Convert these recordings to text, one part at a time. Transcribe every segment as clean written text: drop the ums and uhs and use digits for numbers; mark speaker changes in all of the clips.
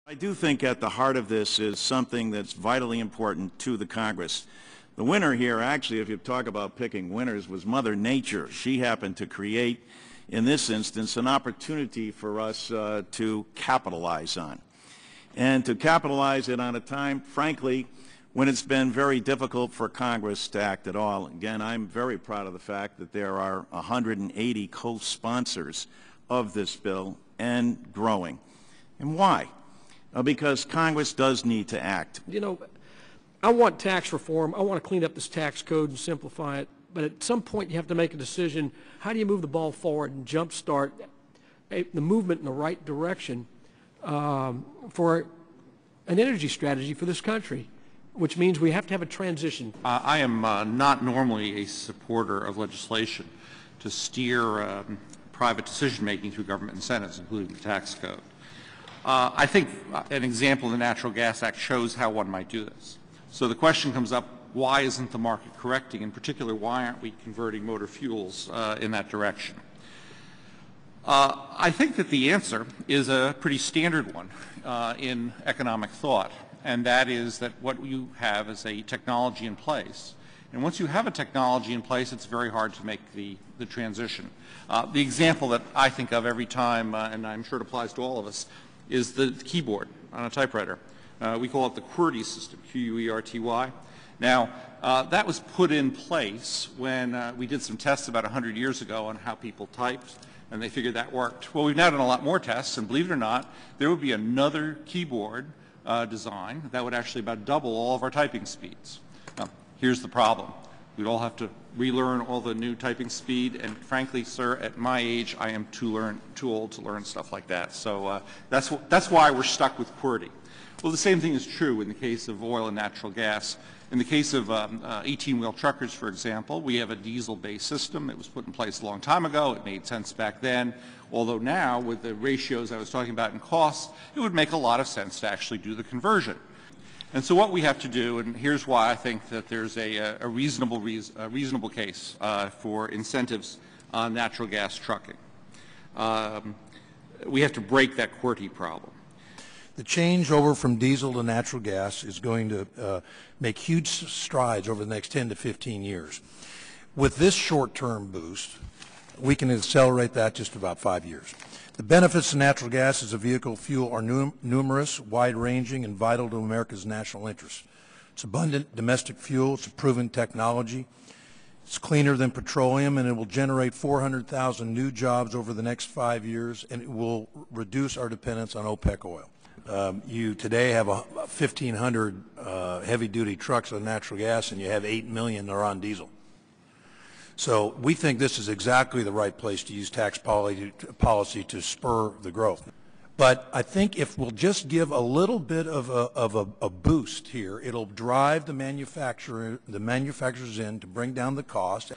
Speaker 1: I do think at the heart of this is something that's vitally important to the Congress. The winner here, actually, if you talk about picking winners, was Mother Nature. She happened to create, in this instance, an opportunity for us to capitalize on. And to capitalize it on a time, frankly, when it's been very difficult for Congress to act at all. Again, I'm very proud of the fact that there are 180 co-sponsors of this bill and growing. And why? Because Congress does need to act.
Speaker 2: You know, I want tax reform. I want to clean up this tax code and simplify it. But at some point, you have to make a decision. How do you move the ball forward and jumpstart the movement in the right direction for an energy strategy for this country, which means we have to have a transition.
Speaker 3: I am not normally a supporter of legislation to steer private decision-making through government incentives, including the tax code. I think an example of the Natural Gas Act shows how one might do this. So the question comes up, why isn't the market correcting? In particular, why aren't we converting motor fuels in that direction? I think that the answer is a pretty standard one in economic thought, and that is that what you have is a technology in place. And once you have a technology in place, it's very hard to make the transition. The example that I think of every time, and I'm sure it applies to all of us, is the keyboard on a typewriter. We call it the QWERTY system, Q-U-E-R-T-Y. Now, that was put in place when we did some tests about 100 years ago on how people typed, and they figured that worked. Well, we've now done a lot more tests, and believe it or not, there would be another keyboard design that would actually about double all of our typing speeds. Now, here's the problem. We'd all have to relearn all the new typing speed, and frankly, sir, at my age, I am too old to learn stuff like that. So that's why we're stuck with QWERTY. Well, the same thing is true in the case of oil and natural gas. In the case of 18-wheel truckers, for example, we have a diesel-based system. It was put in place a long time ago. It made sense back then. Although now, with the ratios I was talking about in costs, it would make a lot of sense to actually do the conversion. And so what we have to do, and here's why I think that there's a reasonable case for incentives on natural gas trucking. We have to break that QWERTY problem.
Speaker 4: The change over from diesel to natural gas is going to make huge strides over the next 10 to 15 years. With this short-term boost, we can accelerate that just about 5 years. The benefits of natural gas as a vehicle fuel are numerous, wide-ranging, and vital to America's national interests. It's abundant domestic fuel. It's a proven technology. It's cleaner than petroleum, and it will generate 400,000 new jobs over the next 5 years, and it will reduce our dependence on OPEC oil. You today have 1,500 heavy-duty trucks on natural gas, and you have 8 million that are on diesel. So we think this is exactly the right place to use tax policy to spur the growth. But I think if we'll just give a little bit of a boost here, it'll drive the manufacturers in to bring down the cost.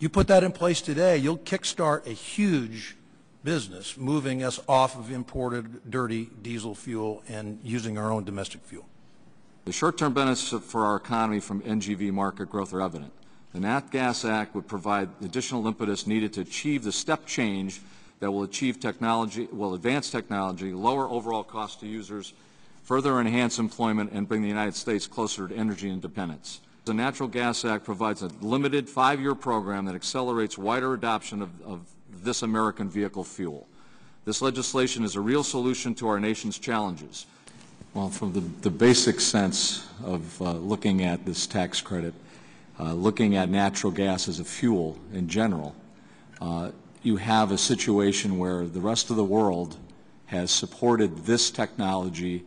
Speaker 4: You put that in place today, you'll kickstart a huge business moving us off of imported dirty diesel fuel and using our own domestic fuel.
Speaker 5: The short-term benefits for our economy from NGV market growth are evident. The NAT GAS Act would provide additional impetus needed to achieve the step change that will advance technology, lower overall cost to users, further enhance employment, and bring the United States closer to energy independence. The Natural Gas Act provides a limited 5-year program that accelerates wider adoption of this American vehicle fuel. This legislation is a real solution to our nation's challenges. Well, from the basic sense of looking at this tax credit, looking at natural gas as a fuel in general, you have a situation where the rest of the world has supported this technology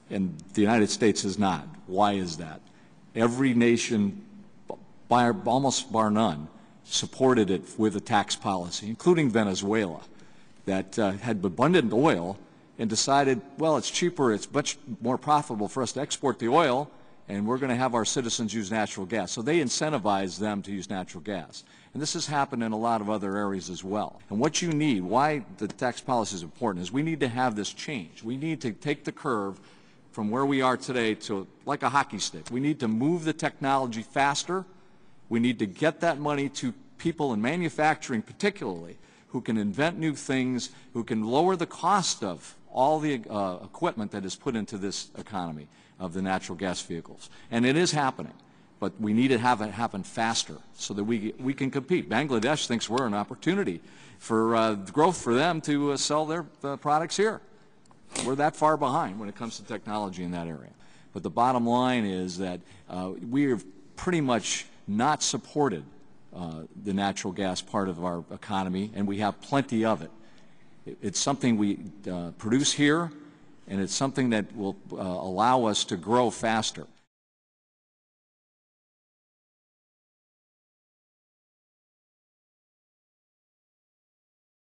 Speaker 5: and the United States has not. Why is that? Every nation, almost bar none, supported it with a tax policy, including Venezuela, that had abundant oil and decided, well, it's cheaper, it's much more profitable for us to export the oil, and we're going to have our citizens use natural gas. So they incentivize them to use natural gas. And this has happened in a lot of other areas as well. And what you need, why the tax policy is important, is we need to have this change. We need to take the curve from where we are today to like a hockey stick. We need to move the technology faster. We need to get that money to people in manufacturing particularly who can invent new things, who can lower the cost of all the equipment that is put into this economy of the natural gas vehicles. And it is happening, but we need to have it happen faster so that we can compete. Bangladesh thinks we're an opportunity for growth for them to sell their products here. We're that far behind when it comes to technology in that area. But the bottom line is that we have pretty much not supported the natural gas part of our economy, and we have plenty of it. It's something we produce here, and it's something that will allow us to grow faster.